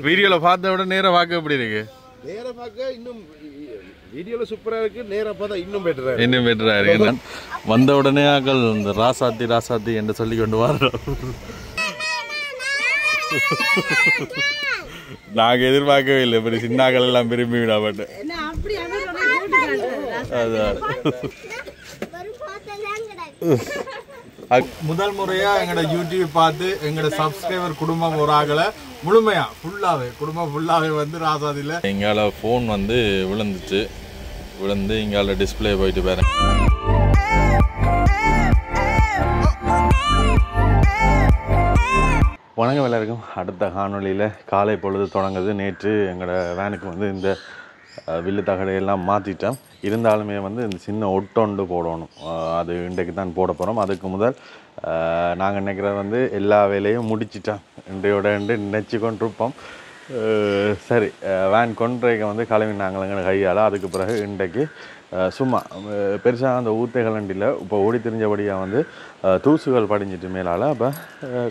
வீடியோல பார்த்த விட நேரா பார்க்க எப்படி இருக்கு? நேரா பார்க்க இன்னும் வீடியோல சூப்பரா இருக்கு, நேரா பார்த்தா இன்னும் பெட்டரா இருக்கு. இன்னும் பெட்டரா இருக்கு. வந்த உடனே ஆக்கள் இந்த ராசாத்தி ராசாத்தி என்று சொல்லி கொண்டு வரோம். நாங்க எதிர்பார்க்கவே இல்லை, இப்படி சின்னாக்கள் எல்லாம் விரும்பி விடாமட்டு. முதல் முறையா எங்கட யூடியூப் பார்த்து எங்கட சப்ஸ்கிரைபர் குடும்பம் ஒரு ஆகலை முழுமையா ஃபுல்லாவே குடும்பம் ஃபுல்லாவே வந்து ராசாதியில் எங்கால ஃபோன் வந்து விழுந்து இங்கால டிஸ்பிளே போயிட்டு பாருங்க. வணக்கம் எல்லாருக்கும். அடுத்த காணொலியில் காலை பொழுது தொடங்குது. நேற்று எங்களோட வேனுக்கு வந்து இந்த வில்லு தகடையெல்லாம் மாற்றிட்டோம். இருந்தாலுமே வந்து இந்த சின்ன ஒட்டொண்டு போடணும். அது இன்றைக்கு தான் போட போகிறோம். அதுக்கு முதல் நாங்கள் நினைக்கிறது வந்து எல்லா வேலையும் முடிச்சிட்டோம். இன்றையோட நினச்சி கொண்டிருப்போம். சரி, வேன் கொன்றைக்கு வந்து கிளம்பினாங்களங்கிற கையால். அதுக்கு பிறகு இன்றைக்கு சும்மா பெருசாக அந்த ஊத்தைகளண்டியில் இப்போ ஓடி தெரிஞ்சபடியாக வந்து தூசுகள் படிஞ்சிட்டு மேலால். அப்போ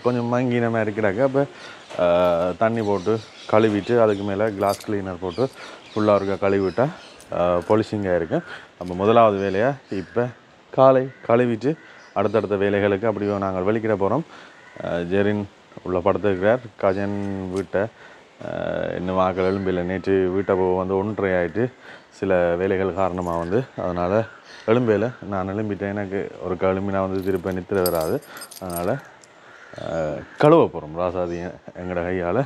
கொஞ்சம் மங்கினமாக இருக்கிறாங்க. அப்போ தண்ணி போட்டு கழுவிட்டு அதுக்கு மேலே கிளாஸ் கிளீனர் போட்டு ஃபுல்லாக இருக்க கழுவிட்டால் பொலிஷிங்காக இருக்குது. அப்போ முதலாவது வேலையாக இப்போ காலை கழுவிட்டு அடுத்தடுத்த வேலைகளுக்கு அப்படியே நாங்கள் வெளிக்கிட போகிறோம். ஜெரின் உள்ள படுத்துக்கிறார். கஜன் வீட்டை இன்னும் வாக்கள் எலும்பில் நேற்று வீட்டை வந்து 1:30 ஆகிட்டு சில வேலைகள் காரணமாக வந்து அதனால் எலும்பையில் நான் எலும்பிட்டேன். எனக்கு ஒரு எலும்பினா வந்து திருப்பி நித்திர வராது. அதனால் கழுவ போகிறோம். ராசாதியை எங்களோட கையால்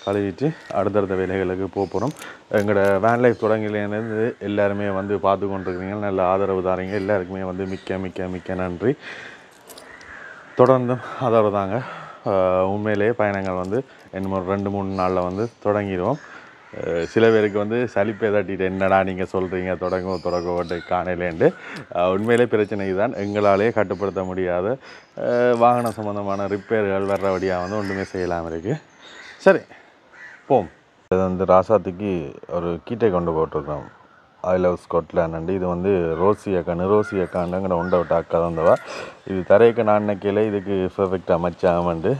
கழுவிட்டு அடுத்தடுத்த வேலைகளுக்கு போகிறோம். எங்களோட வேன் லைஃப் தொடங்கிலேருந்து எல்லாருமே வந்து பார்த்து கொண்டிருக்கிறீங்க, நல்ல ஆதரவு தாரீங்க. எல்லாருக்குமே வந்து மிக்க மிக்க மிக்க நன்றி. தொடர்ந்தும் ஆதரவு தாங்க. உண்மையிலேயே பயணங்கள் வந்து இன்னும் ஒரு 2-3 நாளில் வந்து தொடங்கிடுவோம். சில பேருக்கு வந்து சலிப்பை தட்டிட்டு என்னடா நீங்கள் சொல்கிறீங்க தொடங்க காணையிலேண்டு. உண்மையிலே பிரச்சனை தான். எங்களாலே கட்டுப்படுத்த முடியாத வாகன சம்மந்தமான ரிப்பேர்கள் வர்றபடியாக வந்து ஒன்றுமே செய்யலாம் இருக்குது. சரி போம். இது வந்து ராசாத்திக்கு ஒரு கீட்டை கொண்டு போட்டிருக்கோம். I love Scotland. இது வந்து ரோசி அக்காண்டுங்கிற உண்டை விட்ட அக்கா தந்தவா. இது தரையக்க நான் நினைக்கல இதுக்கு பெர்ஃபெக்டாக அமைச்சாமண்டு.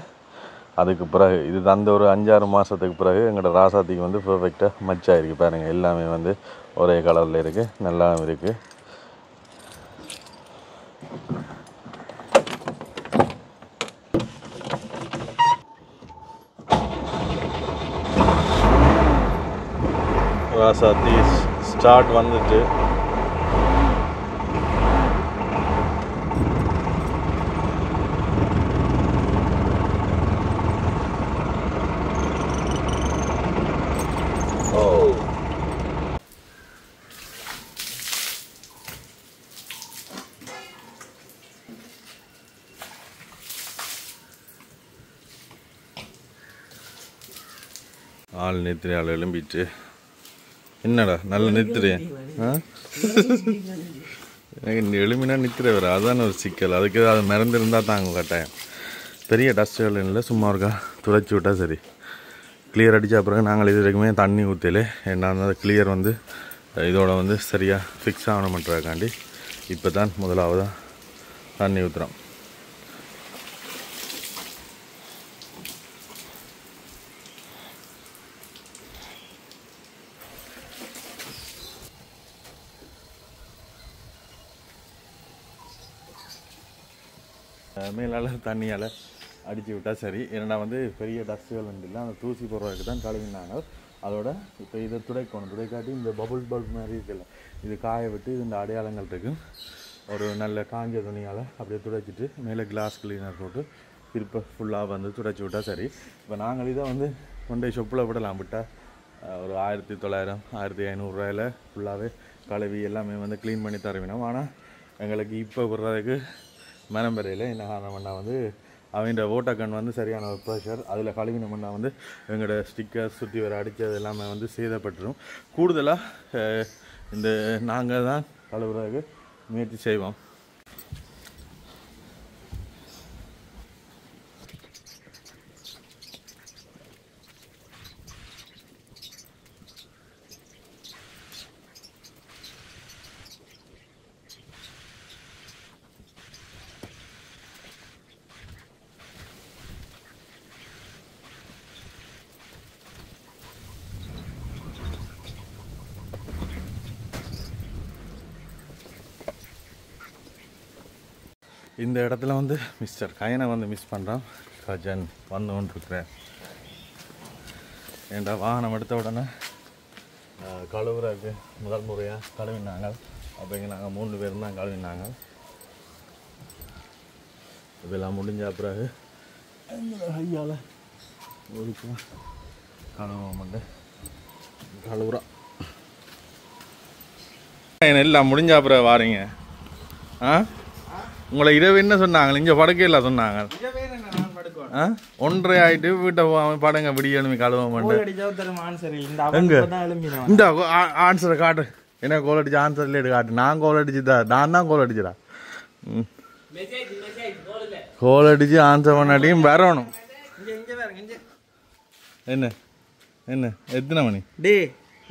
அதுக்கு பிறகு இது தந்த ஒரு 5-6 மாதத்துக்கு பிறகு எங்களோட ராசாத்திக்கு வந்து பெர்ஃபெக்டாக மச்சாயிருக்கு. பாருங்கள், எல்லாமே வந்து ஒரே கலரில் இருக்குது, நல்லாவும் இருக்குது. ராசாத்தி ஸ்டார்ட் வந்துட்டு ஆள் நிறுத்தி ஆள் எழும்பிட்டு என்னடா நல்ல நிறுத்துறேன். எனக்கு எளிமைனா நிற்கிற வேறு அதான ஒரு சிக்கல். அதுக்கு அது மறந்துருந்தால் தாங்க கட்டாயம். பெரிய டஸ்ட்டுகள் இல்லை, சும்மா இருக்கா துடைச்சி விட்டால் சரி. கிளியர் அடித்த பிறகு நாங்கள் இது வரைக்குமே தண்ணி ஊற்றல. என்ன இருந்தால் கிளியர் வந்து இதோட வந்து சரியாக ஃபிக்ஸ் ஆகணுமன்றதுக்காண்டி இப்போ தான் முதலாவதாக தண்ணி ஊற்றுறோம். மேலால் தண்ணியால் அடித்து விட்டால் சரி. ஏன்னா வந்து பெரிய டஸ்ட்டுகள் இல்லை, அந்த தூசி போடுறதுக்கு தான் கழுவினாங்க. அதோட இப்போ இதை துடைக்காட்டி இந்த பபுள் பல்ப் மாதிரி இருக்குல்ல, இது காய விட்டு இந்த அடையாளங்கள் இருக்குது. ஒரு நல்ல காஞ்ச துணியால் அப்படியே துடைச்சிட்டு மேலே கிளாஸ் கிளீனர் போட்டு திருப்ப ஃபுல்லாக வந்து துடைச்சி விட்டால் சரி. இப்போ நாங்கள் இதை வந்து கொண்டே ஷொப்பில் விடலாம். விட்டால் ஒரு 1900-1500 ரூபாயில் ஃபுல்லாகவே கழுவி எல்லாமே வந்து க்ளீன் பண்ணி தருவினோம். ஆனால் எங்களுக்கு இப்போ விடுறதுக்கு மனம் பெறையில் என்ன காரணம்னா வந்து அவங்க ஓட்டக்கண் வந்து சரியான ஒரு ப்ரெஷர். அதில் கழுவினோம்னா வந்து எங்களோட ஸ்டிக்கர் சுற்றி வர அடித்தது எல்லாமே வந்து சேதப்பட்டுரும். கூடுதலாக இந்த நாங்கள் தான் கழுவுறதுக்கு முயற்சி செய்வோம். இந்த இடத்துல வந்து மிஸ்டர் கயனை வந்து மிஸ் பண்ணுறான். கஜன் வந்து கொண்டிருக்கிறேன். ஏன்டா வாகனம் எடுத்த உடனே கழுவுறதுக்கு முதல் முறையாக கழுவினாங்க. அப்போ இங்கே நாங்கள் 3 பேரும் தான் கழுவினாங்க. இதெல்லாம் முடிஞ்ச பிறகு ஐயால் ஒதுக்கா கழுவ கழுவுறான். எல்லாம் முடிஞ்ச அப்புறம் வாரீங்க. உங்களை இரவு என்ன சொன்னாங்க? இங்கே படுக்கையில் சொன்னாங்க 1:30 ஆகிட்டு வீட்டை படங்க விடியணுமே கழுவ மாட்டேன். இந்த ஆன்சரை காட்டு. என்ன கோல் அடிச்சு ஆன்சர் இல்லைட்டு காட்டு. நான் கோல் அடிச்சுதா? நான் தான் கோல் அடிச்சுடா. கோல் அடிச்சு ஆன்சர் பண்ணாட்டியும் வரணும். என்ன என்ன எத்தனை மணி டே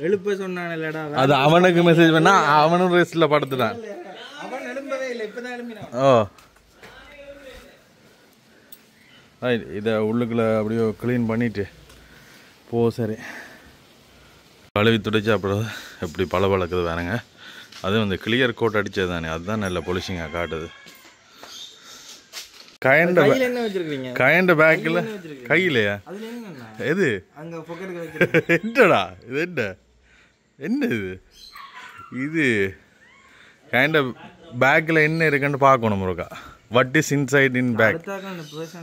எழுப்ப சொன்னானேடா. அது அவனுக்கு மெசேஜ் பண்ணா அவனும் ரெஸ்ட்ல படுத்துட்டான். அவன் எழும்பவே இல்லை, இப்பதான் எழும்பினான். ஓ ரைட். இதை உள்ளுக்குள்ள அப்படியே க்ளீன் பண்ணிட்டு போ. சரி, கழுவி துடைச்சா அப்புறம் எப்படி பளபளக்குது வேணுங்க. அதுவும் இந்த கிளியர் கோட் அடித்தது தானே, அதுதான் நல்ல பொலிஷிங்காக காட்டுது. கயண்ட பேக்கில் கையிலையா? எது என்னடா இது? என்ன இது? இது கைண்ட் ஆஃப் பேக்கில் என்ன இருக்குன்னு பார்க்கணும் Muruga. What is inside in bag?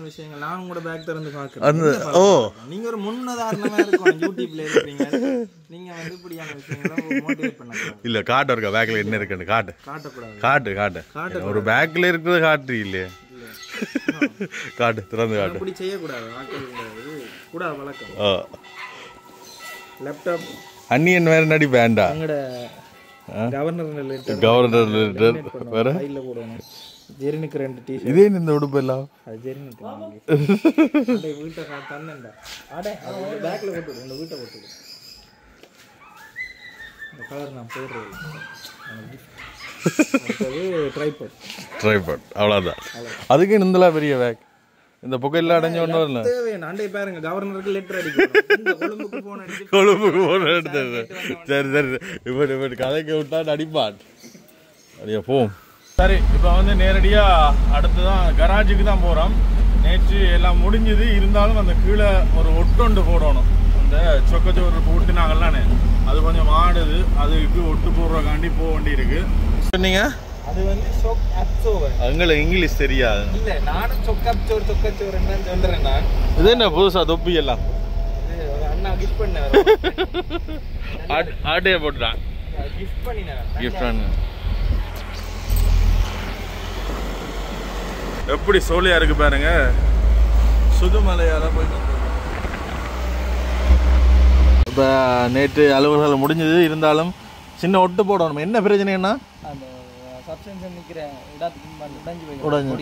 விஷயங்கள் நான் உங்களோட பேக் திறந்து பார்க்கிறேன். அந்த ஓ நீங்க ஒரு முன்னுதாரணமா இருக்கும். யூடியூப்ல இருக்கீங்க, நீங்க வந்து இப்படியான விஷயங்களை மோட்டிவேட் பண்ணலாம். இல்ல காட்டு இருக்கா பேக்ல என்ன இருக்குன்னு காட்டு. காட்டு காட்டு காட்டு. ஒரு பேக்ல இருக்கிறது காட்டு இல்லையே. காட்டு, திறந்து காட்டு. இப்படி செய்யக்கூடாது, கூடாது வழக்கம். லேப்டாப் அன்னியன் வேற நடி வேண்டா. கவர்னர் வேற கையில போடணும். ஜெரினுக்கு 2 டீ-ஷர்ட். இதே இந்த உடுப்பு எல்லாம் அது ஜெரினுக்கு. அடே வீட்டை தன்னேன்டா. அடே அந்த பேக்ல போட்டு இந்த வீட்டை போட்டு. இந்த கலர் நான் போடுறேன். ட்ரைபாட் அவ்வளோதான். அதுக்கு இந்தலாம் பெரிய பேக். இந்த புகையில அடைஞ்ச ஒன்றும் இல்லை. அண்டை பாருங்க, கவர்னருக்கு லெட்டர் அடிக்கணும். கொழும்புக்கு போன எடுத்தது. சரி சரி, இப்படி கதைக்கு விட்டா நடிப்பான். அப்படியே போம். சரி, இப்போ வந்து நேரடியாக அடுத்து தான் கராஜுக்கு தான் போகிறோம். நேற்று எல்லாம் முடிஞ்சுது. இருந்தாலும் அந்த கீழே ஒரு ஒட்டொண்டு போடணும். அந்த சொக்கச்சோறு போட்டுனாங்கல்லானே, அது கொஞ்சம் ஆடுது. அதுக்கு ஒட்டு போடுறக்காண்டி போக வேண்டி இருக்கு. சொன்னீங்க அது வந்து சொக் அப்சோவர். உங்களுக்கு இங்கிலீஷ் தெரியாது. இல்லை, நானும் சொக்கச்சோறு சொக்கச்சோறுன்னு சொல்கிறேன். நான் இது என்ன புதுசா தொப்பி எல்லாம் அண்ணா கிஃப்ட் பண்ண ஆட்டே போட்டுட்டான். கிஃப்ட் பண்ணினேன். கிஃப்ட் பண்ணு. எப்படி சோழியா இருக்கு பாருங்க. சுதுமலையால போயிட்டு இப்போ நேற்று அலுவலகம் முடிஞ்சது. இருந்தாலும் சின்ன ஒட்டு போடணும். என்ன பிரச்சனைன்னா அந்த சப்ஸ்டன்ஸ் நிற்கிற இடத்துக்கு உடைஞ்சு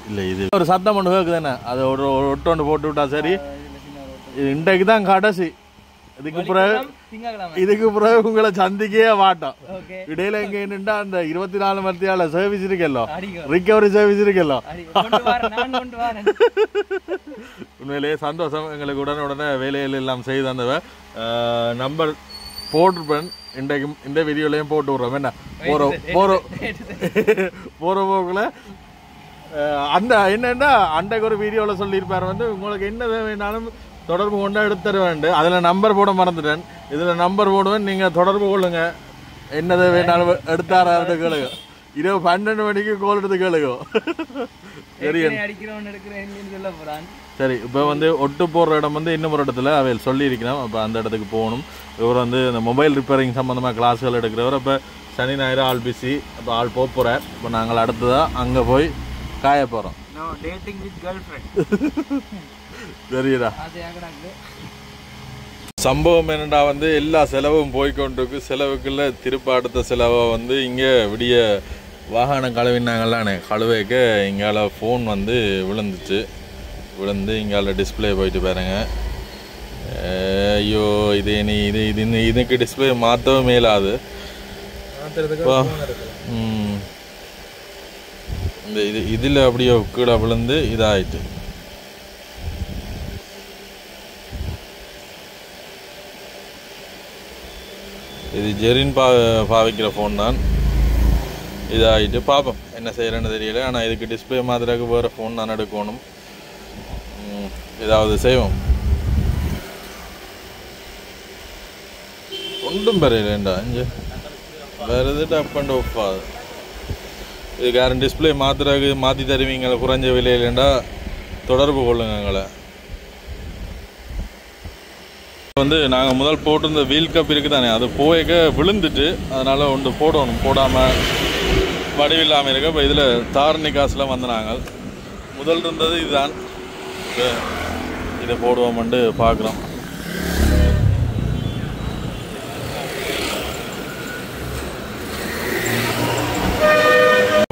இல்லை, இது ஒரு சத்தம் ஒன்று கேட்குது தானே, அது ஒரு ஒட்டு ஒன்று போட்டு விட்டா சரி. இது இன்றைக்கு தான் கடைசி. இதுக்கு பிறகு உங்களை சந்திக்கவே மாட்டோம். இடையில எங்க என்னண்டா அந்த 24 மணித்தியால சர்வீஸ் இருக்கല്ലോ, ரிகவரி சர்வீஸ் இருக்கല്ലോ. உண்மையிலேயே சந்தோஷம். எங்களுக்கு உடனே வேலைகள் எல்லாம் செய்து அந்த நம்பர் போட்டிருப்பேன். இன்றைக்கு இந்த வீடியோலையும் போட்டு விடுறோம். என்ன போற போக்குல அந்த என்னன்னா அன்றைக்கு ஒரு வீடியோவில் சொல்லியிருப்பார் வந்து உங்களுக்கு என்ன வேணாலும் தொடர்பு கொண்டா எடுத்துற வேண்டும். அதில் நம்பர் போட மறந்துட்டேன். இதில் நம்பர் போடுவேன், நீங்கள் தொடர்பு கொள்ளுங்க. என்னதை வேணாலும் எடுத்தாராவது கேளுங்க. இரவு 12 மணிக்கு கோல் எடுத்து கேளுங்க. சரி சரி. இப்போ வந்து ஒட்டு போடுற இடம் வந்து இன்னும் ஒரு இடத்துல அவையில் சொல்லியிருக்கிறோம். அப்போ அந்த இடத்துக்கு போகணும். இவர் வந்து இந்த மொபைல் ரிப்பேரிங் சம்மந்தமாக கிளாஸ்கள் எடுக்கிறவர். அப்போ சனி ஞாயிறு ஆள் பிஸி. அப்போ ஆள் போகிறார். இப்போ நாங்கள் அடுத்ததாக அங்கே போய் காய போகிறோம். சரிடா. சம்பவம் என்னடா வந்து எல்லா செலவும் போய்கொண்டிருக்கு. செலவுக்குள்ள திருப்ப அடுத்த செலவை வந்து இங்கே விடிய வாகனம் கழுவினாங்களானே, கழுவைக்க இங்கால ஃபோன் வந்து விழுந்து இங்கால டிஸ்பிளே போயிட்டு பாருங்க. ஐயோ, இது நீ இதுக்கு டிஸ்பிளே மாற்றவும் மேலாது. இந்த இதில் அப்படியே கீழே விழுந்து இதாகிட்டு. இது ஜெரின் பாவிக்கிற ஃபோன் தான். இதாகிட்டு பார்ப்போம் என்ன செய்கிறேன்னு தெரியல. ஆனால் இதுக்கு டிஸ்பிளே மாத்திரக்கு வேறு ஃபோன் நான் எடுக்கணும். ஏதாவது செய்வோம். ஒன்றும் பெரியலேண்டா இங்கே வேறு அப் அண்ட் ஆஃப் ஆகுது. இதுக்கு யாரும் டிஸ்பிளே மாற்றி தருவீங்களா குறைஞ்ச விலையிலேண்டா தொடர்பு கொள்ளுங்க எங்களை. வந்து நாங்கள் முதல் போட்டிருந்த வீல் கப் இருக்குது தானே, அது போய்க்க விழுந்துட்டு அதனால் ஒன்று போடணும். போடாமல் வடிவில்லாமல் இருக்க. இப்போ இதில் தாரணி காசுலாம் வந்து நாங்கள் முதல் இருந்தது இதுதான். இதை போடுவோம்ட்டு பார்க்குறோம்.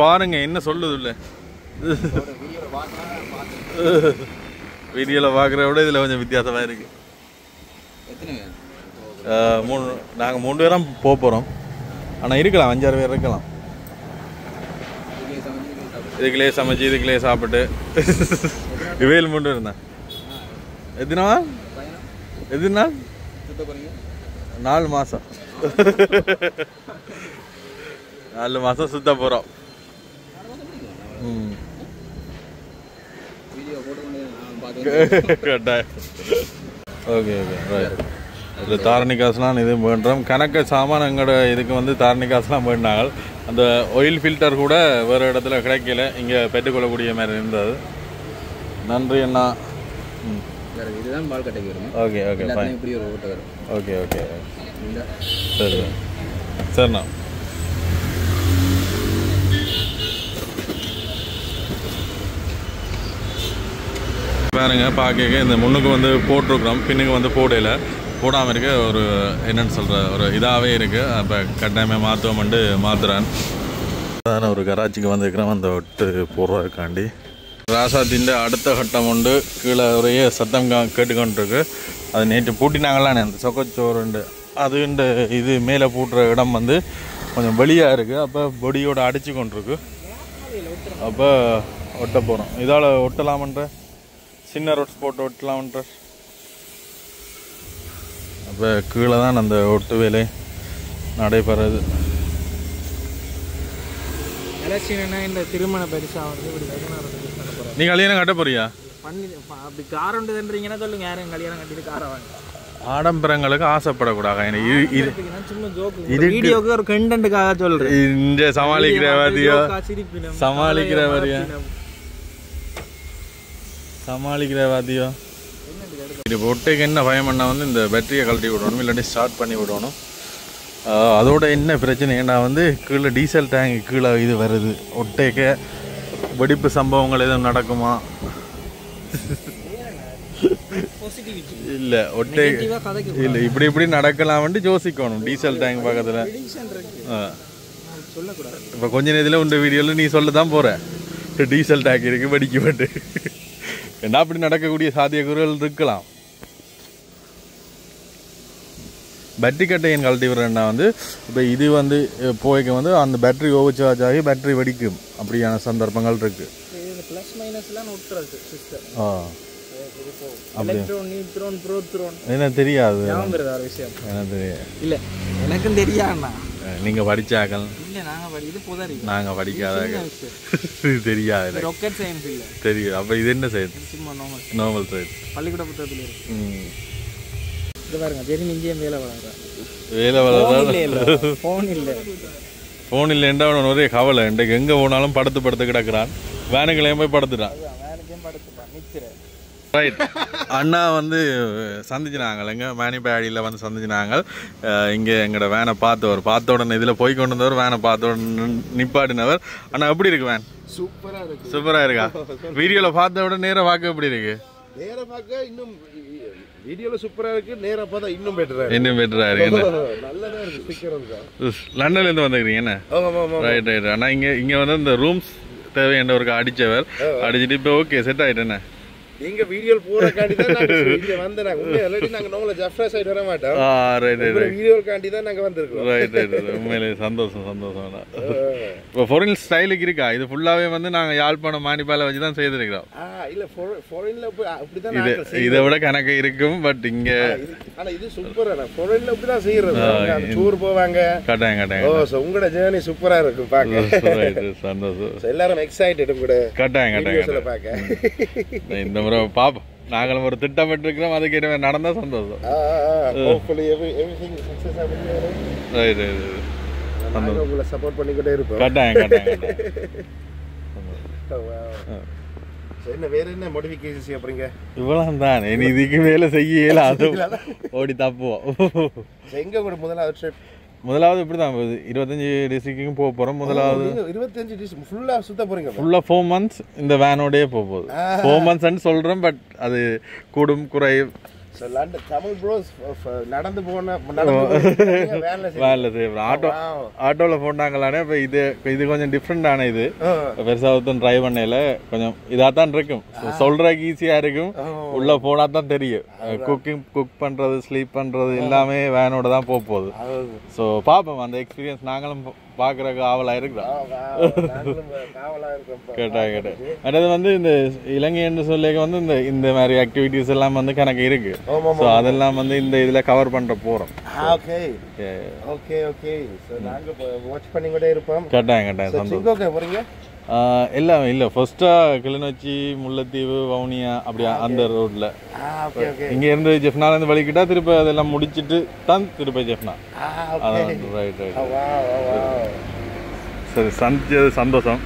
பாருங்க என்ன சொல்லுது இல்லை வீடியோவில் பார்க்குற விட இதில் கொஞ்சம் வித்தியாசமாக இருக்குது. நாங்கள் 3 பேரும் போக போகிறோம். ஆனால் இருக்கலாம் 5-6 பேர் இருக்கலாம். இதுக்குள்ளே சமைச்சு இதுக்குள்ளே சாப்பிட்டு இவையில் 3 இருந்தேன். எதுனா 4 மாதம் 4 மாதம் சுத்த போகிறோம். Okay okay right. இதில் தாரணி காசுலாம் இது பண்ணுறோம். கணக்கு சாமான் எங்களோட இதுக்கு வந்து தாரணி காசுலாம் போயிட்டாங்க. அந்த ஆயில் ஃபில்டர் கூட வேறு இடத்துல கிடைக்கல, இங்கே பெற்றுக்கொள்ளக்கூடிய மாதிரி இருந்தது. நன்றி அண்ணா. இதுதான் பால் கட்டைக்கு வரும். Okay okay fine. இப்படி ஒரு ஓட்ட வரும். ஓகே ஓகே சரி சரிண்ணா. பாருங்க பார்க்க இந்த முன்னுக்கு வந்து போட்டிருக்கிறோம், பின்னுக்கு வந்து போடாமல் இருக்க ஒரு என்னென்னு சொல்கிற ஒரு இதாகவே இருக்குது. அப்போ கட்டாயமாக மாற்றுவோம்ட்டு மாற்றுறான். அதான ஒரு கராச்சிக்கு வந்துருக்கிறோம் அந்த ஒட்டு போடுறதுக்காண்டி. ராசாத்தின் அடுத்த கட்டம் உண்டு. கீழே ஒரே சத்தம் கேட்டுக்கொண்டிருக்கு. அது நேற்று பூட்டினாங்களானே அந்த சொக்கச்சோறுண்டு. அதுண்டு இது மேலே பூட்டுற இடம் வந்து கொஞ்சம் வெளியாக இருக்குது. அப்போ பொடியோடு அடித்து கொண்டிருக்கு. அப்போ ஒட்ட போகிறோம். இதால் ஒட்டலாமன்ற சின்ன ரோட்ஸ் போட்டு ஒட்டலாமன்ற. அப்போ கீழே தான் அந்த ஒட்டு வேலை நடைபெறது. இந்த திருமண பரிசா வந்து நீ கல்யாணம் கட்ட போறியா? அப்படி கார் உண்டுன்றீங்கன்னா சொல்லுங்க. யாரும் கல்யாணம் கட்டிட்டு காரை வாங்க. ஆடம்பரங்களுக்கு ஆசைப்படக்கூடாது. வீடியோக்கு ஒரு கண்டென்ட்டுக்காக சொல்றேன். இந்த சமாளிக்கிறவாதியோ இது ஒட்டைக்கு என்ன பயம் பண்ணால் வந்து இந்த பேட்டரியை கழட்டி விடணும், இல்லாட்டி ஸ்டார்ட் பண்ணி விடணும். அதோட என்ன பிரச்சனைன்னா வந்து கீழே டீசல் டேங்க் கீழே இது வருது. ஒட்டைக்க வெடிப்பு சம்பவங்கள் எதுவும் நடக்குமா? இல்லை ஒட்டை இல்லை இப்படி நடக்கலாம்ட்டு யோசிக்கணும். டீசல் டேங்க் பக்கத்தில் இப்போ கொஞ்ச நேரத்தில் உண்ட வீடியோவில் நீ சொல்ல தான் போகிற டீசல் டேங்க் இருக்குது வெடிக்கப்பட்டு. ஏன்னா அப்படி நடக்கக்கூடிய சாத்தியக்கூறுகள் இருக்கலாம். பேட்டரி கட்டையின் கழட்டி விடுறேன்னா வந்து இப்போ இது வந்து போய்க்கு வந்து அந்த பேட்டரி ஓவர் சார்ஜ் ஆகி பேட்டரி வெடிக்கும். அப்படியான சந்தர்ப்பங்கள் இருக்குது. எனக்கு தெரியாது. எனக்கும் தெரியாதுண்ணா. நீங்க படிச்சாக்கள் நாங்க படிக்காத தெரியாது. தெரியும். அப்ப இது என்ன சைடு? Normal side. பள்ளிக்கூட புத்தகத்துல இருக்கு. இது பாருங்க ஜெரின் இங்கேயும் வேலை வளர்றான். ஃபோன் இல்லைன்னா அவன் ஒரே கவலை. இன்றைக்கு எங்கே போனாலும் படுத்து கிடக்குறான். வேனுங்களையும் போய் படுத்துட்டான். ரைட். அண்ணா வந்து சந்திச்சினாங்க எங்க மேனிப்பேடியில் வந்து சந்திச்சினாங்க. இங்கே எங்களோட வேனை பார்த்த உடனே இதில் போய் கொண்டு வந்தவர் வேனை பார்த்த உடனே நிப்பாட்டினவர். அண்ணா எப்படி இருக்கு வேன்? சூப்பராக இருக்கா? வீடியோவில் பார்த்த உடனே நேராக பார்க்க எப்படி இருக்கு? நேராக பார்க்க இன்னும் வீடியோவில் சூப்பராக இருக்கு. நேராக பார்த்தா இன்னும் பெட்டரா இருக்கு. நல்லதாக இருக்கு. ஸ்டிக்கர் லண்டன்லேருந்து வந்துருக்கீங்க என்ன? Right right. ஆனால் இங்கே வந்து இந்த ரூம்ஸ் தேவைன்றவருக்கு அடித்தவர் அடிச்சுட்டு இப்போ ஓகே செட் ஆகிட்டேண்ணே. நீங்க வீடியோ போறக்காண்டி தான் நாங்க இங்க வந்து நாங்க உண்மையிலே நாங்க நம்மள ஜஃப்ரா சைடு வர மாட்டோம். ரைட் வீடியோக்காண்டி தான் நாங்க வந்திருக்கோம். ரைட் உண்மையிலே சந்தோஷம். இப்போ ஃபாரின் ஸ்டைலுக்கு இருக்கா இது ஃபுல்லாவே வந்து நாங்க யாழ்ப்பாணம் மானிப்பால வச்சு தான் செய்திருக்கிறோம். இல்ல ஃபாரின்ல அப்படி தான் இது இதை விட கணக்கு இருக்கும். பட் இங்க ஆனா இது சூப்பரா ஃபாரின்ல அப்படி தான் செய்யறது. அந்த டூர் போவாங்க. கட்டாயம் ஓ சோ உங்களோட ஜர்னி சூப்பரா இருக்கு பாக்க. ரைட் சந்தோஷம். எல்லாரும் எக்ஸைட்டட் கூட. கட்டாயம் பாக்க. இந்த முறை பாப்போம். நாங்களும் ஒரு திட்டமிட்டிருக்கிறோம். அதுக்கு என்ன நடந்தா சந்தோஷம். hopefully everything success ஆகும். ரைட் நாங்க உங்களை சப்போர்ட் பண்ணிக்கிட்டே இருப்போம். கட்டாயம். என்ன வேற என்ன மாடிஃபிகேஷன்ஸ் செய்யறீங்க? இவ்வளவுதான். இனி இதுக்கு மேல செய்யல. அது ஓடி தப்புவோம். எங்க கூட முதலாவது இப்படிதான் 25 டிஸ்ட்ரிக்ட்டுக்கும் போக போறோம். முதலாவது 25 டிஸ்ட்ரிக்ட் ஃபுல்லா சுத்த போறீங்க. ஃபுல்லா 4 months இந்த வேனோடயே போக போகுது. 4 months சொல்றேன். பட் அது கூடும் குறை. லண்டன் தமிழ் ப்ரோஸ் நடந்து போன வேலை செய்யறோம். ஆட்டோல போனாங்களானே. இப்போ இது கொஞ்சம் டிஃப்ரெண்டான இது. பெருசா ஒருத்தன் ட்ரைவ் பண்ணல கொஞ்சம் இதா தான் இருக்கும். சொல்றதுக்கு ஈஸியா இருக்கும். உள்ள போனா தான் தெரியும். குக் பண்றது ஸ்லீப் பண்றது எல்லாமே வேனோட தான் போக போகுது. ஸோ பாப்போம் அந்த எக்ஸ்பீரியன்ஸ் நாங்களும் பாக்குறதுக்கு ஆவலா இருக்கிறோம். கேட்டேன். அடுத்தது வந்து இந்த இலங்கை என்று சொல்லிக்க வந்து இந்த மாதிரி ஆக்டிவிட்டிஸ் எல்லாம் வந்து கணக்கு இருக்கு. ஸோ அதெல்லாம் வந்து இந்த இதுல கவர் பண்ற போறோம். கட்டாயம். எல்லாம் இல்ல ஃபர்ஸ்டா கிளிநொச்சி முல்லைத்தீவு வவுனியா அப்படியா அந்த ரோட்ல இங்க இருந்து ஜெஃப்னால இருந்து வலிக்கிட்டா திருப்பி அதெல்லாம் முடிச்சிட்டு தான் திருப்பி ஜெஃப்னா. ரைட் சரி சந்திச்சது சந்தோஷம்.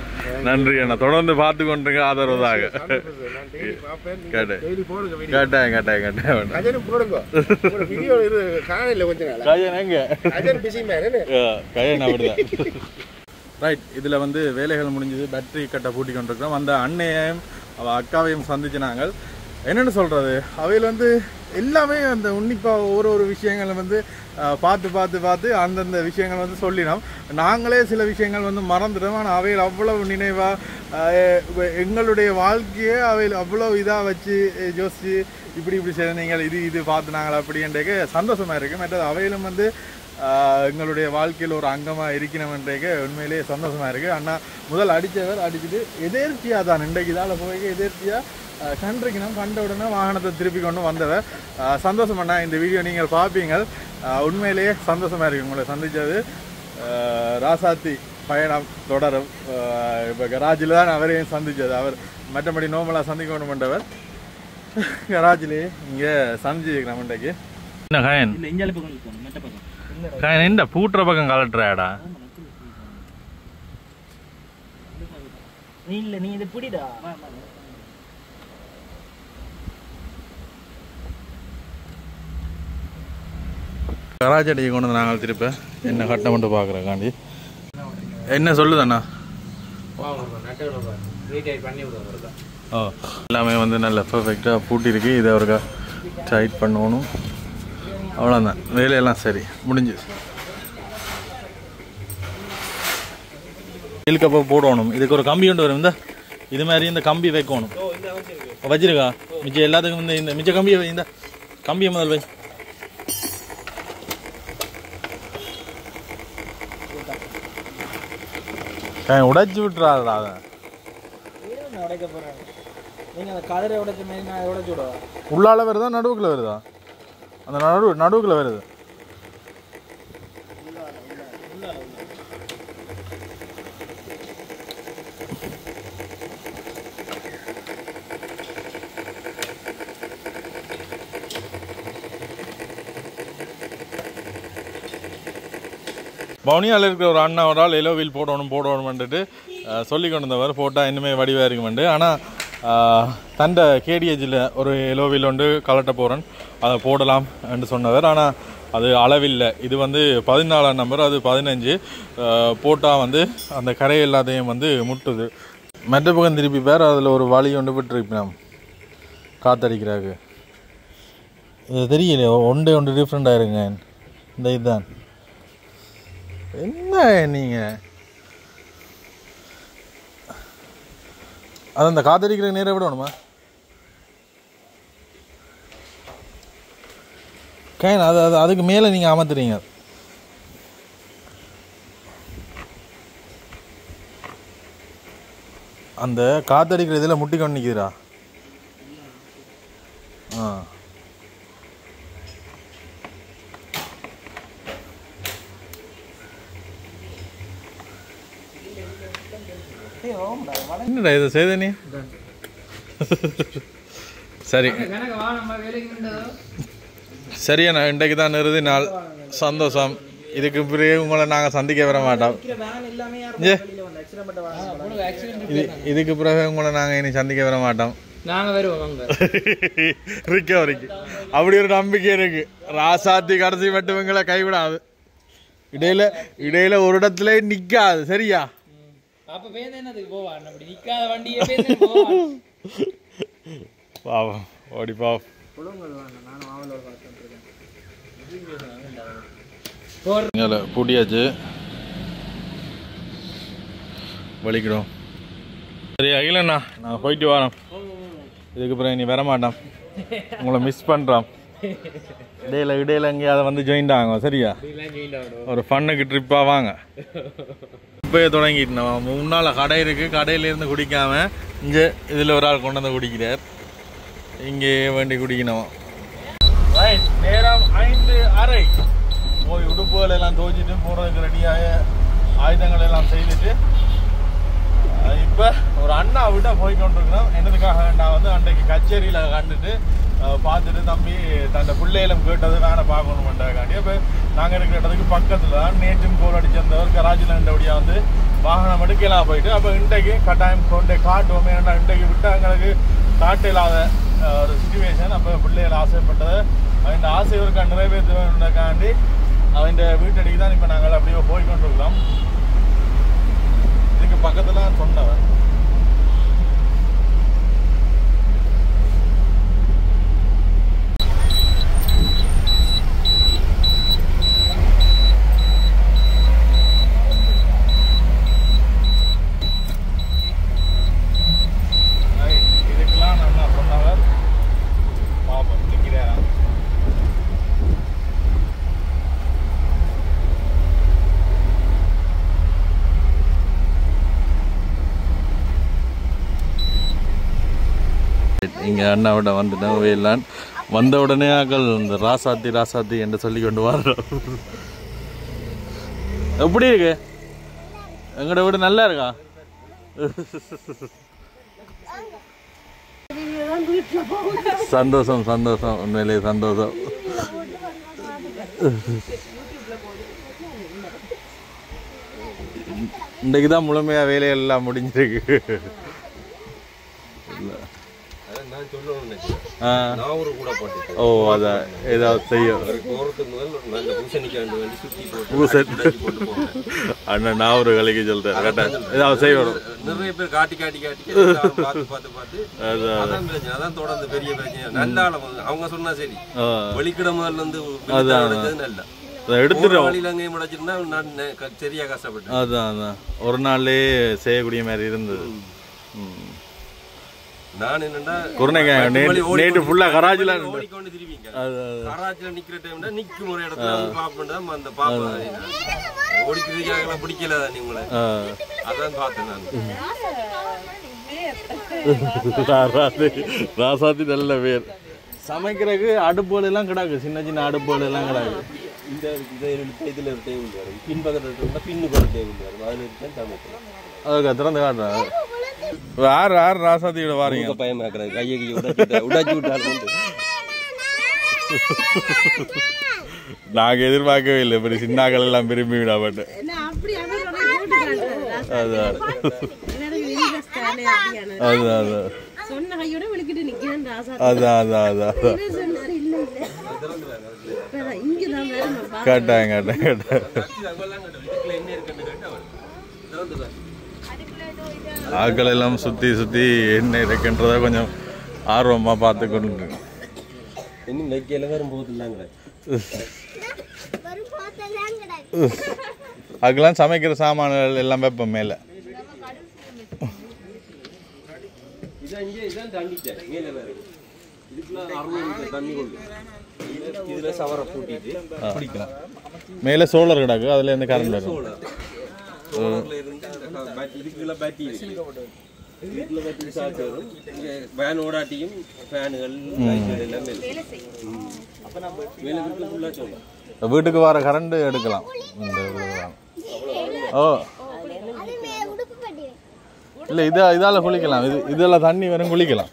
நன்றி அண்ணா. தொடர்ந்து பார்த்து கொண்டிருக்க ஆதரவுதாக. ரைட் இதுல வந்து வேலைகள் முடிஞ்சது. பேட்டரி கட்டை பூட்டி கொண்டிருக்கிறோம். அந்த அண்ணையையும் அக்காவையும் சந்திச்சு நாங்கள் என்னென்னு சொல்றது அவையில் வந்து எல்லாமே அந்த உன்னிப்பாக ஒரு விஷயங்களை வந்து பார்த்து அந்தந்த விஷயங்கள் வந்து சொல்லினோம். நாங்களே சில விஷயங்கள் வந்து மறந்துட்டோம். ஆனால் அவையில் அவ்வளவு நினைவாக எங்களுடைய வாழ்க்கையே அவையில் அவ்வளோ இதாக வச்சு யோசிச்சு இப்படி செய்ய நீங்கள் இது பார்த்து நாங்கள் அப்படின்றக்கு சந்தோஷமாக இருக்குது. மற்றது அவையிலும் வந்து எங்களுடைய வாழ்க்கையில் ஒரு அங்கமாக இருக்கணும்ன்றக்கு உண்மையிலேயே சந்தோஷமாக இருக்குது. அண்ணா முதல் அடிச்சுட்டு எதேர்ச்சியாக தான் இன்றைக்கு இதால் போய் எதேர்ச்சியாக கண்டிருக்கணும். கண்ட உடனே வாகனத்தை திருப்பி கொண்டு வந்தவர். சந்தோஷம் அண்ணா. இந்த வீடியோ நீங்கள் பார்ப்பீங்க. உண்மையிலேயே சந்தோஷமாக இருக்குது உங்களை சந்தித்தது. ராசாத்தி பயணம் தொடரும். இப்போ கராஜில் தான் அவரையும் சந்தித்தது. அவர் மற்றபடி நோமலாக சந்திக்க வேண்டும் என்றவர் கராஜிலேயே இங்கே சந்திச்சிருக்கிறோம். இன்றைக்கு என்ன காயன் காயன் என்ன பூட்டுற பக்கம் கலட்டுறாடா? இல்ல நீ இது பிடிடா. கராச்சி அடியை கொண்டு வந்து நாங்கள் திருப்ப என்ன கட்டம் மட்டும் பார்க்குறக்காண்டி என்ன சொல்லுதண்ணா? எல்லாமே வந்து நல்ல பர்ஃபெக்டாக பூட்டிருக்கு. இதை அவருக்கா டைட் பண்ணணும். அவ்வளோதான். வேலையெல்லாம் சரி முடிஞ்சு. இழுக்கப்போ போடணும். இதுக்கு ஒரு கம்பி கொண்டு வரும். இந்த இது மாதிரி இந்த கம்பி வைக்கணும். வச்சிருக்கா மிச்சம் எல்லாத்துக்கும் இந்த மிச்ச கம்பியை இந்த கம்பியை முதல் வை. உடைச்சு விட்டுறாதா? உடைக்க போறேன். நீங்க அந்த கதரை உடைச்ச மாதிரி நான் உடைச்சு விடுவா. உள்ளால வருதா நடுவுக்குள்ள வருதா? அந்த நடுவுக்குள்ள வருது. பவுனியாவில் இருக்கிற ஒரு அண்ணா ஒரு ஆள் எலோ வீல் போடணும்ன்ட்டு சொல்லி கொண்டு வந்தவர். போட்டால் இன்னுமே வடிவாக இருக்குமெண்டு. ஆனால் தண்டை கேடிஏஜில் ஒரு எலோ வீல் ஒன்று கலட்ட போகிறேன் அதை போடலாம் என்று சொன்னவர். ஆனால் அது அளவில்லை. இது வந்து 14ஆம் நம்பர், அது 15. போட்டால் வந்து அந்த கரை எல்லாத்தையும் வந்து முட்டுது. மற்ற பக்கம் திருப்பி பேர் அதில் ஒரு வழி ஒன்று விட்டுருப்போம் காற்றடிக்கிறாங்க. இது தெரியல. ஒன்று டிஃப்ரெண்டாக இருங்க. இந்த இதுதான் என்ன நீங்கள் அது அந்த காத்தடிக்கிற நேரம் விடணுமா? கேன் அது அது அதுக்கு மேலே நீங்கள் அமர்த்துறீங்க. அந்த காத்தடிக்கிற இதில் முட்டி கொண்டு நிற்கிறா. ஆ என்னடா இதை செய்த நீ? சரி சரியா, நான் இன்றைக்கு தான் நிறுதி நாள். சந்தோஷம். இதுக்கு பிறகு உங்களை நாங்கள் சந்திக்க வர மாட்டோம். இதுக்கு பிறகு உங்களை நாங்கள் இனி சந்திக்க வர மாட்டோம். ரிக்கவரிக்கு அப்படி ஒரு நம்பிக்கை இருக்கு. ராசாத்தி கடைசி மட்டும் எங்களை கைவிடாது. இடையில இடையில ஒரு இடத்துல நிக்காது. சரியா? பாவம் ஓடி பாவம். பூட்டியாச்சு, வலிக்கிறோம். சரி அகிலண்ணா, நான் போயிட்டு வரோம். இதுக்கு அப்புறம் இனி வரமாட்டோம், உங்களை மிஸ் பண்ணுறோம். இடையில இடையில எங்கேயாவது வந்து ஜாயின் ஆகும். சரியா? ஒரு ஃபன்னுக்கு ட்ரிப்பாக வாங்க. இப்போயே தொடங்கிட்டு நம்ம முன்னால் கடை இருக்குது, கடையிலேருந்து குடிக்காமல் இங்கே இதில் ஒரு ஆள் கொண்டு வந்து குடிக்கிறார். இங்கே வேண்டி குடிக்கணும். ரைட், நேரம் 5:30. போய் உடுப்புகள் எல்லாம் துவைச்சிட்டு போகிறதுக்கு ரெடியாக ஆயுதங்கள் எல்லாம் செய்துட்டு இப்போ ஒரு அண்ணா விட்ட போய் கொண்டிருக்கிறோம். என்னதுக்காக நான் வந்து அன்றைக்கு கச்சேரியில் கண்டுட்டு பார்த்துட்டு தம்பி தன்னை பிள்ளைகளும் கேட்டது வேணை பார்க்கணுமெண்டாக்காண்டி இப்போ நாங்கள் இருக்கிற இடத்துக்கு பக்கத்தில் தான் நேற்றும் போர் அடிச்சிருந்தவர் கராச்சியில் இருந்தபடியாக வந்து வாகனம் எடுக்கலாம் போயிட்டு அப்போ இன்றைக்கு கட்டாயம் கொண்டே காட்டுவோம். ஏன்னா இன்றைக்கு விட்டு எங்களுக்கு காட்டு இல்லாத ஒரு சிச்சுவேஷன். அப்போ பிள்ளைகள் ஆசைப்பட்டதை அவன் ஆசைவருக்கா நிறைவேற்றுவதற்காண்டி அவன் வீட்டடிக்கு தான் இப்போ நாங்கள் அப்படியே போய்கொண்டிருக்கிறோம். இதுக்கு பக்கத்தில் சொன்னவன் இங்கே அண்ணாவிட வந்துட்டேன். வெயிலான் வந்த உடனே ஆக்கள் இந்த ராசாத்தி ராசாத்தி என்று சொல்லி கொண்டு வர்றோம். எப்படி இருக்கு எங்களோட வீடு? நல்லா இருக்கா? சந்தோஷம் சந்தோஷம், உண்மையிலே சந்தோஷம். இன்றைக்கு தான் முழுமையாக வேலையெல்லாம் முடிஞ்சிருக்கு. ஓ அதான் ஏதாவது செய்யும். அண்ணா நான் ஒரு கலைக்கு சொல்றேன். கரெக்டா ஏதாவது செய்யணும். நிறைய பேர் காட்டி காட்டி காட்டி அதான் தொடர்ந்து பெரிய பிரச்சனை. நல்ல அவங்க சொன்னா சரி, வெளிக்கிட முதல்ல வந்து நல்லா சரியா கஷ்டப்பட்டு அதான் அதான் ஒரு நாள்லயே செய்யக்கூடிய மாதிரி இருந்தது. நான் என்னன்னா நேற்று ஃபுல்லா கராச்சில ஓடிக்கொண்டு திரும்பிங்க. கராச்சில நிக்கிற டைம்ல நிக்கும் ஒரு இடத்துல பாப்பேன். அந்த பாப்பா ஓடிக்கிறதுக்காக பிடிக்கல உங்களை, அதான் பார்த்தேன் நான். ராசாத்தி நல்ல பேர். சமைக்கிறதுக்கு அடுப்புகள் எல்லாம் கிடாக்கு, சின்ன சின்ன அடுப்புகள் எல்லாம் கிடாக்கு. இந்த இதுல ஒரு டேபிள் வரும், பின்பக்கத்தில் பின்னுக்கு ஒரு டேபிள் வரும், அதுல இருக்கேன் சமைக்கிறேன். அதுக்கு திறந்து காட்டுறேன். யார் யார் ராசாத்தியோட வாரீங்க? பயமாக்குறது கையை உடைச்சு விட்டாலும் நாங்க எதிர்பார்க்கவே இல்லை. இப்படி சின்னாக்கள் எல்லாம் விரும்பி விடாமட்டு. அதான் அதான் அதான் கேட்டாங்க கேட்டேன். ஆக்கள் எல்லாம் சுற்றி சுற்றி என்ன இருக்குன்றத கொஞ்சம் ஆர்வமாக பார்த்து கொண்டு இன்னும் வைக்கல வரும்போது அதுக்கெல்லாம் சமைக்கிற சாமான்கள் எல்லாம் வைப்போம் மேலே. இதில் சவரை பூட்டிட்டு பிடிக்கலாம். மேலே சோலார் கிடக்கு, அதில் இருந்து கரண்ட் வரும். சோலாரில் இருந்து இதுக்குள்ள பேட்டரி இருக்குது. வீட்டில் பேட்டரி சார்ஜ் வரும். இங்கே ஃபேன் ஓடாட்டியும் ஃபேனுகள் லைட்டுகள் எல்லாமே மேலே ஃபுல்லாக சொல்லலாம். வீட்டுக்கு வர கரண்ட் எடுக்கலாம். இந்த ஓ இல்லை, இதால் குளிக்கலாம். இதெல்லாம் தண்ணி வரும், குளிக்கலாம்.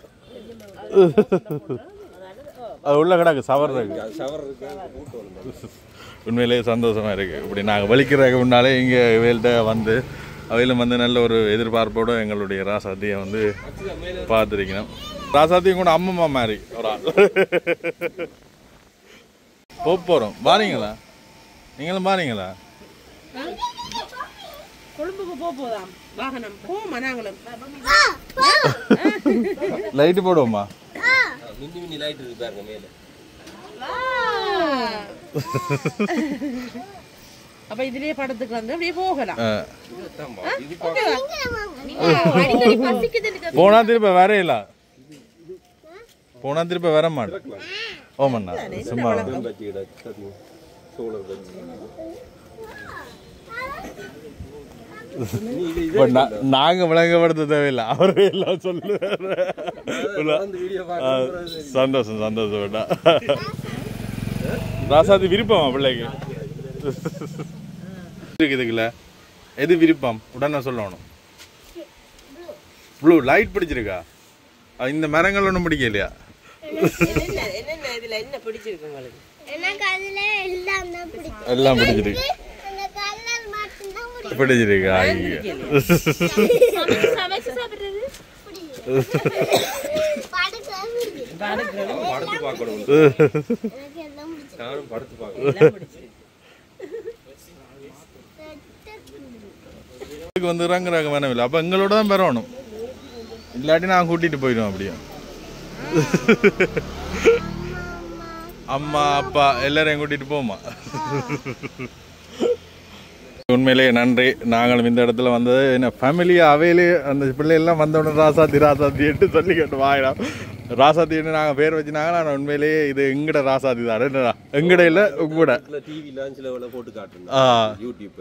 அது உள்ள கிடக்கு, சவர் இருக்கு. ஷவர் இருக்கு. உண்மையிலேயே சந்தோஷமா இருக்கு. இப்படி நாங்கள் வலிக்கிறதுக்கு முன்னாலே இங்கே வேல்கிட்ட வந்து அவையிலும் வந்து நல்ல ஒரு எதிர்பார்ப்போடு எங்களுடைய ராசாத்தியை வந்து பார்த்துருக்கணும். ராசாத்தியும் கூட அம்மம்மா மாதிரி ஒரு ஆள். போகிறோம். பாருங்களா? நீங்களும் பாருங்களா? கொழும்புக்கு போதாம் வாகனம் போமா நாங்களும் லைட்டு போடுவோமா? மின்னி லைட் இருக்கு பாருங்க மேலே. அப்ப இதுலயே படத்துக்கு வந்து அப்படியே போகலாம். போனா திருப்ப வரையில போனா திருப்ப வர மாட்டேன். ஓமண்ணா சும்மா நாங்க விளங்கப்படுத்த தேவையில்லை, அவரு எல்லாம் சொல்லுவாரு. சந்தோஷம் சந்தோஷம். ராசாதி விருப்பமா பிள்ளைக்கு இருக்குதுக்குல்ல? எது விருப்பம் உடனே சொல்லணும். ப்ளூ லைட் பிடிச்சிருக்கா? இந்த மரங்கள் ஒன்றும் பிடிக்கலையா? எல்லாம் பிடிச்சிருக்கு. பிடிச்சிருக்கா? வந்து ரங்க வேணும் இல்லை. அப்ப எங்களோட தான் பெறணும், இல்லாட்டி நான் கூட்டிட்டு போயிடுவேன். அப்படியே அம்மா அப்பா எல்லாரையும் கூட்டிட்டு போமா. உண்மையிலேயே நன்றி. நாங்களும் இந்த இடத்துல வந்தது என்ன ஃபேமிலியா அவையிலே அந்த பிள்ளைகள்லாம் வந்தோடனே ராசாத்தி என்று சொல்லி கேட்டு வாயிடும். ராசாத்தின்னு நாங்கள் பேர் வச்சுனாங்க. நான் உண்மையிலேயே இது எங்கட ராசாத்தி தான். எங்கட இல்லை உங்கூட டிவி லான்ச்ல போட்டு காட்டுறேன். யூடியூப்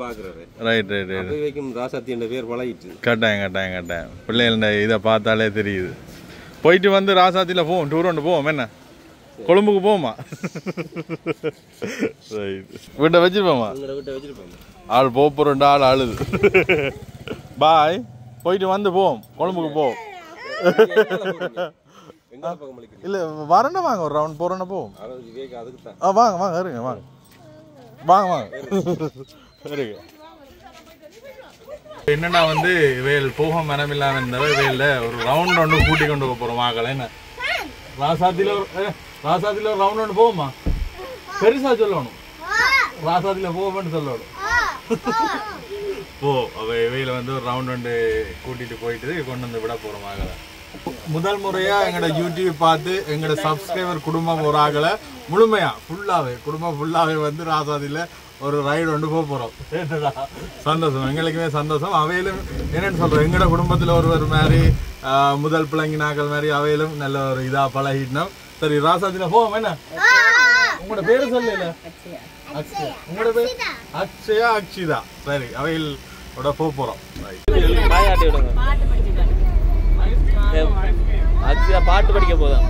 பார்க்குறேன். Right right right. வைக்கும் ராசாத்தி என்ற பேர் பழகிட்டு கட்டாயம். பிள்ளைகள் இதை பார்த்தாலே தெரியுது. போயிட்டு வந்து ராசாத்தியில் போவோம், டூர் ஒன்று போவோம். என்ன கொழும்புக்கு போமா? வீட்டை வச்சிருப்போமா? ஆள் போறோம், ஆள் அழுது. பாய், போயிட்டு வந்து போவோம், கொழும்புக்கு போவோம். இல்ல வரணும், வாங்க ஒரு ரவுண்ட் போறோன்னு போவோம். வாங்க வாங்க இருங்க, வாங்க வாங்க வாங்க இருங்க. என்னன்னா வந்து வேல் போக மனமில்லாம இருந்தவ வேல ஒரு ரவுண்ட் ஒன்று கூட்டி கொண்டு போறோம். வாங்கல என்ன ராசாத்தில ஒரு ரவுண்ட் ஒன்று போவோமா? பெருசா சொல்லணும், ராசாத்தில போவோம்னு சொல்லணும். போ அவ வேல வந்து ஒரு ரவுண்ட் ஒன்று கூட்டிட்டு போயிட்டு கொண்டு வந்து விட போறோம். ஆகல முதல் முறையா எங்களோட யூடியூப் பார்த்து எங்களோட சப்ஸ்கிரைபர் குடும்பம் ஒரு ஆகல முழுமையா குடும்பம் ஃபுல்லாவே வந்து ராசாதியில ஒரு ரைடு ஒன்று போறோம். சந்தோஷம், எங்களுக்குமே சந்தோஷம். அவையிலும் என்னன்னு சொல்றோம், எங்களோட குடும்பத்துல ஒரு மாதிரி முதல் பிள்ளைங்கினாக்கள் மாதிரி அவையிலும் நல்ல ஒரு இதா பழகிட்டோம். சரி ராசாதியில போவோம். என்ன உங்களோட பேரு சொல்லல? அக்ஷயா. உங்களோட பேர் அக்ஷயா, அக்ஷிதா. சரி அவையில் போறோம். அக்ஷயா பாட்டு படிக்க போதும்.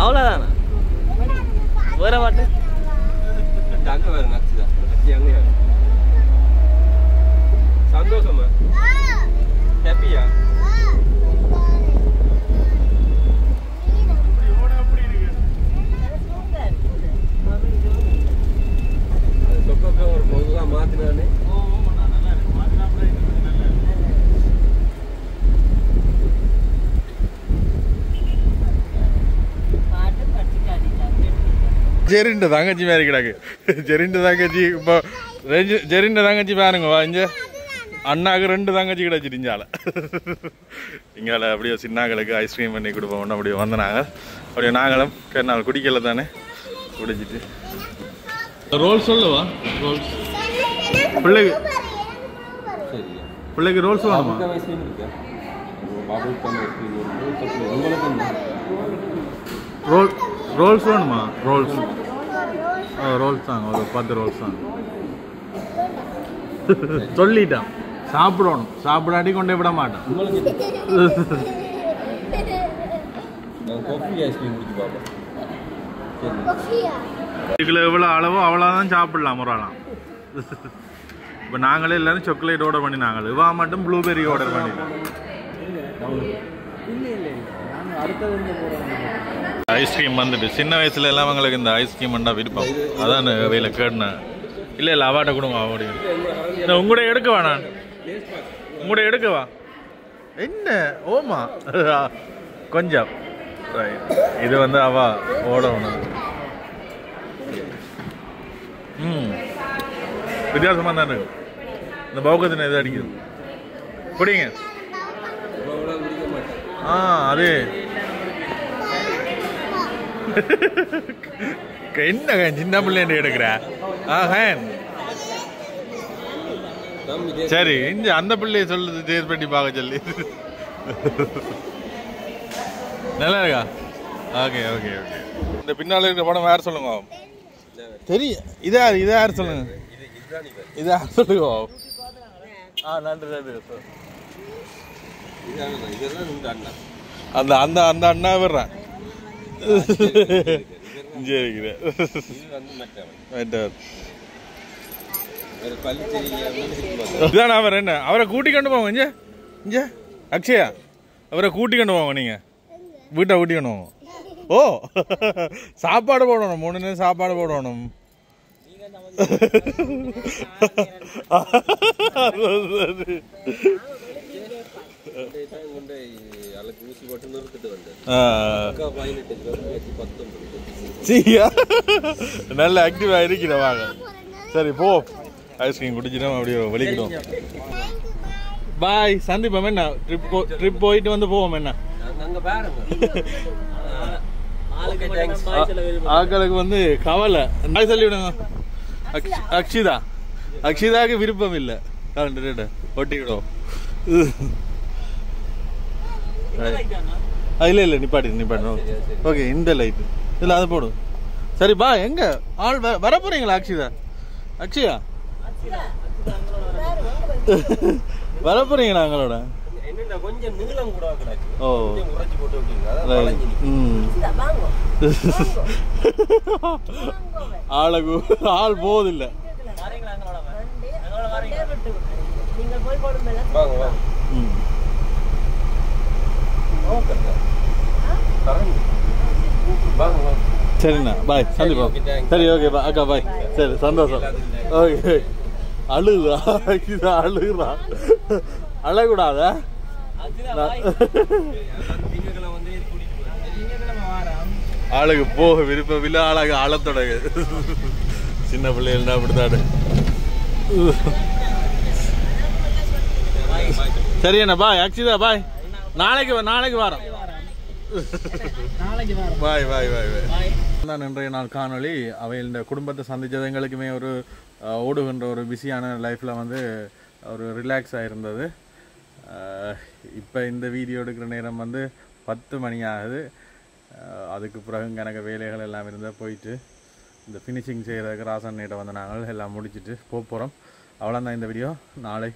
அவ்வளோதானா? வேற பாட்டு அங்கே வேறு அங்கே சந்தோஷமா ஹாப்பியா? சொக்க ஒரு பொதுவாக மாற்றினானே. ஜெரிண்ட தங்கச்சி மாதிரி கிடக்கு. ஜெரிண்ட தங்கச்சி இப்போ ஜெரிண்ட தங்கச்சி பாருங்க இங்க அண்ணாக்கு 2 தங்கச்சி கிடச்சிட்டு இங்கால. இங்கால அப்படியே சின்னாங்களுக்கு ஐஸ்கிரீம் பண்ணி கொடுப்போம். அப்படியே வந்தனாங்க. அப்படியே நாங்களும் நாள் குடிக்கல தானே குடிச்சிட்டு ரோல் சொல்லுவா. ரோல்ஸ் பிள்ளைக்கு ரோல்ஸ் வேணுமா? ரோல்ஸ் வேணுமா? ரோல்ஸ் ரோல்ஸ் தாங்க ஒரு 10 ரோல்ஸ் தாங்க. சொல்லிட்டான் சாப்பிடணும். சாப்பிடாட்டி கொண்டே விட மாட்டான். இதுக்குள்ள எவ்வளோ அளவோ அவ்வளோதான் சாப்பிடலாம் ஒரு ஆளாம். இப்போ நாங்களே எல்லாரும் சாக்லேட் ஆர்டர் பண்ணினாங்க. இவா மட்டும் ப்ளூபெரி ஆர்டர் பண்ணிட்டோம். ஐஸ்கிரீம் வந்துட்டு சின்ன வயசுல எல்லாம் அவங்களுக்கு இந்த ஐஸ்கிரீம் பண்ணா விருப்பம். அதான் வெயில கேட்டேன். இல்லை இல்லை அவாட்ட கொடுங்க அப்படின்னு. உங்களோட எடுக்கவா? நான் உங்களோட எடுக்கவா? என்ன ஓமா கொஞ்சம் இது வந்து அவா ஓடணும். வித்தியாசமா தான் இருக்கு. இந்த பௌக்கத்தின எது அடிக்குது குடிங்க. அது என்ன சின்ன பிள்ளைன்னு எடுக்கிற? சரி இந்த அந்த பிள்ளைய சொல்லுது டேஸ்ட் பண்ணி பார்க்க சொல்லி. நல்லா இருக்கா? Okay okay okay. இந்த பின்னால இருக்கிற படம் யார் சொல்லுங்க? தெரியும். இதா யார் சொல்லுங்க? இது யார் சொல்லுங்க? நன்றி நன்றி. அந்த அந்த அந்த அண்ணா வர்றேன். இதான் அவர் என்ன அவரை கூட்டி கொண்டு போவோம். இங்க இங்க அக்ஷயா அவரை கூட்டி கொண்டு போவோம். நீங்க வீட்டை கூட்டி கொண்டு போவோம். ஓ சாப்பாடு போடணும். 3 நேரம் சாப்பாடு போடணும். நல்ல ஆக்டிவா இருக்கிற வாங்க. சரி போ ஐஸ்கிரீம் குடிச்சிட்டோம். அப்படியே வலிக்கிட்டோம். பாய் சந்திப்போம். என்ன ட்ரிப் போயிட்டு வந்து போவோம். என்ன ஆக்களுக்கு வந்து கவலை சொல்லி விடுங்க. அக்ஷிதாக்கு விருப்பம் இல்லை. ஒட்டிக்கிடும். இல்ல இல்ல நிப்பாட்டு. ஓகே இந்த லைட் இல்ல அது போடும். சரி பா எங்க ஆள் வர போறீங்களா? அக்ஷயா வர போறீங்களா எங்களோட? ஓ ஆள் போதில்லை. சரிண்ணா பாய் சந்திப்போம். சரி ஓகே அக்கா பாய். சரி சந்தோஷம். ஓகே அழுகுதா? அழுகுறா அழக்கூடாத. ஆளுக்கு போக விருப்பம் இல்லை. ஆளாக ஆழத்தொடகு சின்ன பிள்ளைகள் அப்படித்தாடு. சரி அண்ணா பாய். அக்ஷிதா பாய். நாளைக்கு வரோம். பாய் பாய் பாய் பாய். இன்றைய நாள் காணொளி அவை இந்த குடும்பத்தை சந்தித்தது எங்களுக்குமே ஒரு ஓடுகின்ற ஒரு பிஸியான லைஃப்பில் வந்து ஒரு ரிலாக்ஸாக இருந்தது. இப்போ இந்த வீடியோ எடுக்கிற நேரம் வந்து 10 மணி ஆகுது. அதுக்கு பிறகு எனக்கு வேலைகள் எல்லாம் இருந்தால் போயிட்டு இந்த ஃபினிஷிங் செய்கிறதுக்கு ராசன் நேட்டை வந்து நாங்கள் எல்லாம் முடிச்சுட்டு போகிறோம். அவ்வளோதான் இந்த வீடியோ. நாளை